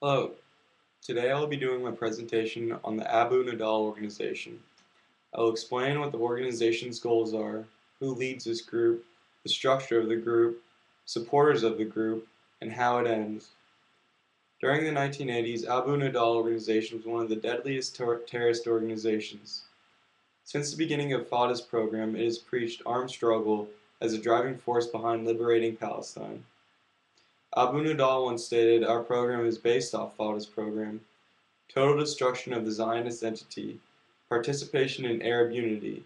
Hello, today I will be doing my presentation on the Abu Nidal organization. I will explain what the organization's goals are, who leads this group, the structure of the group, supporters of the group, and how it ends. During the 1980s, Abu Nidal organization was one of the deadliest terrorist organizations. Since the beginning of Fatah's program, it has preached armed struggle as a driving force behind liberating Palestine. Abu Nidal once stated, "Our program is based off Fatah's program. Total destruction of the Zionist entity, participation in Arab unity,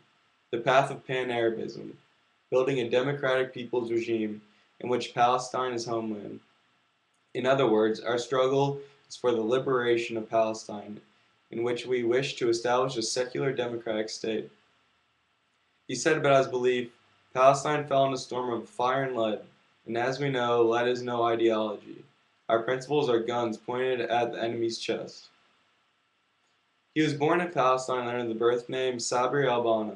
the path of pan-Arabism, building a democratic people's regime in which Palestine is homeland. In other words, our struggle is for the liberation of Palestine, in which we wish to establish a secular democratic state." He said about his belief, "Palestine fell in a storm of fire and lead, and as we know, lead is no ideology. Our principles are guns pointed at the enemy's chest." He was born in Palestine under the birth name Sabri al-Banna.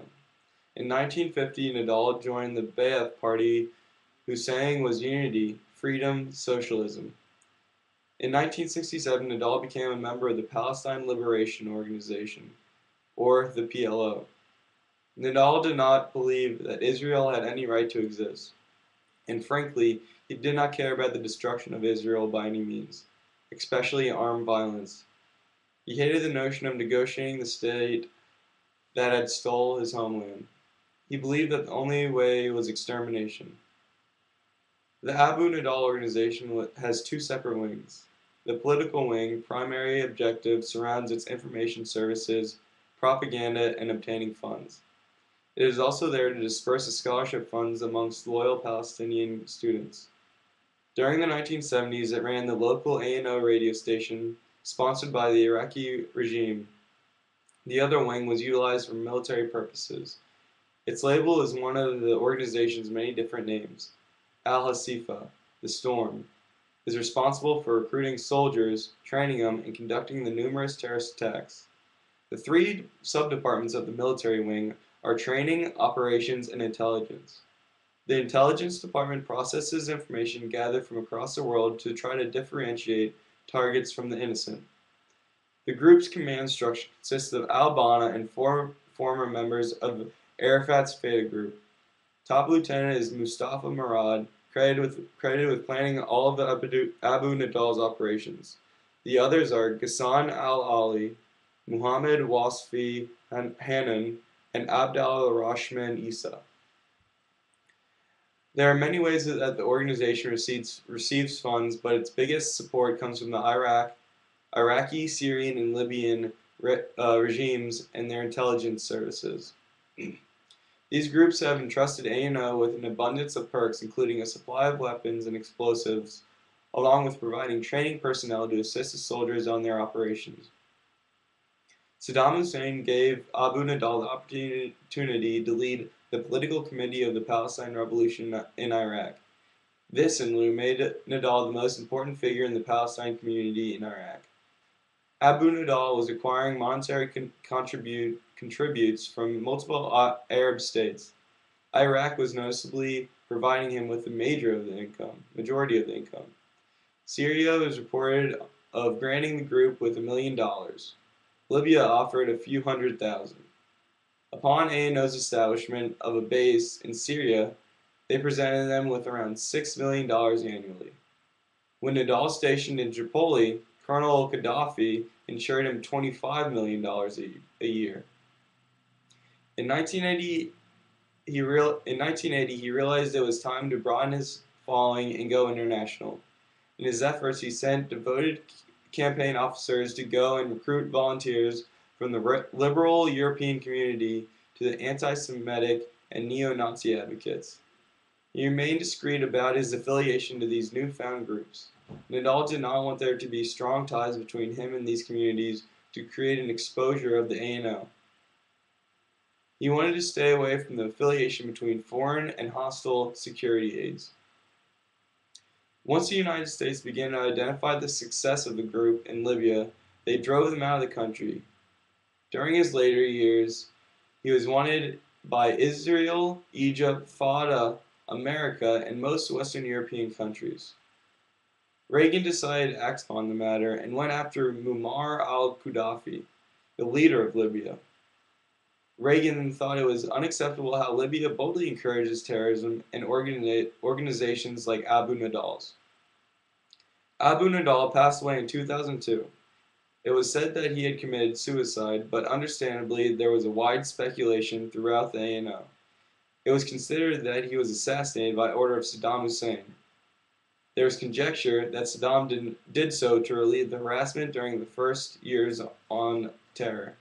In 1950, Nidal joined the Ba'ath Party, whose saying was unity, freedom, socialism. In 1967, Nidal became a member of the Palestine Liberation Organization, or the PLO. Nidal did not believe that Israel had any right to exist, and frankly, he did not care about the destruction of Israel by any means, especially armed violence. He hated the notion of negotiating the state that had stole his homeland. He believed that the only way was extermination. The Abu Nidal organization has two separate wings. The political wing, primary objective surrounds its information services, propaganda, and obtaining funds. It is also there to disperse the scholarship funds amongst loyal Palestinian students. During the 1970s, it ran the local A&O radio station, sponsored by the Iraqi regime. The other wing was utilized for military purposes. Its label is one of the organization's many different names. Al-Hasifa, the Storm, is responsible for recruiting soldiers, training them, and conducting the numerous terrorist attacks. The three sub-departments of the military wing are training, operations, and intelligence. The intelligence department processes information gathered from across the world to try to differentiate targets from the innocent. The group's command structure consists of al-Banna and four former members of Arafat's Fata group. Top lieutenant is Mustafa Murad, credited with planning all of the Abu Nidal's operations. The others are Ghassan al-Ali, Muhammad Wasfi Hanan, and Abdal Rashman Isa. There are many ways that the organization receives funds, but its biggest support comes from the Iraqi, Syrian, and Libyan regimes and their intelligence services. These groups have entrusted A&O with an abundance of perks, including a supply of weapons and explosives, along with providing training personnel to assist the soldiers on their operations. Saddam Hussein gave Abu Nidal the opportunity to lead the political committee of the Palestine Revolution in Iraq. This, in lieu, made Nidal the most important figure in the Palestine community in Iraq. Abu Nidal was acquiring monetary contributes from multiple Arab states. Iraq was noticeably providing him with the majority of the income. Syria was reported of granting the group with $1 million. Libya offered a few $100,000. Upon A&O's establishment of a base in Syria, they presented them with around $6 million annually. When Nidal stationed in Tripoli, Colonel Gaddafi ensured him $25 million a year. In 1980, he realized it was time to broaden his following and go international. In his efforts, he sent devoted campaign officers to go and recruit volunteers from the liberal European community to the anti-Semitic and neo-Nazi advocates. He remained discreet about his affiliation to these newfound groups. Nidal did not want there to be strong ties between him and these communities to create an exposure of the A&O. He wanted to stay away from the affiliation between foreign and hostile security aides. Once the United States began to identify the success of the group in Libya, they drove them out of the country. During his later years, he was wanted by Israel, Egypt, Fatah, America, and most Western European countries. Reagan decided to act upon the matter and went after Muammar al-Gaddafi, the leader of Libya. Reagan thought it was unacceptable how Libya boldly encourages terrorism and organizations like Abu Nidal's. Abu Nidal passed away in 2002. It was said that he had committed suicide, but understandably there was a wide speculation throughout the ANO. It was considered that he was assassinated by order of Saddam Hussein. There is conjecture that Saddam did so to relieve the harassment during the first years on terror.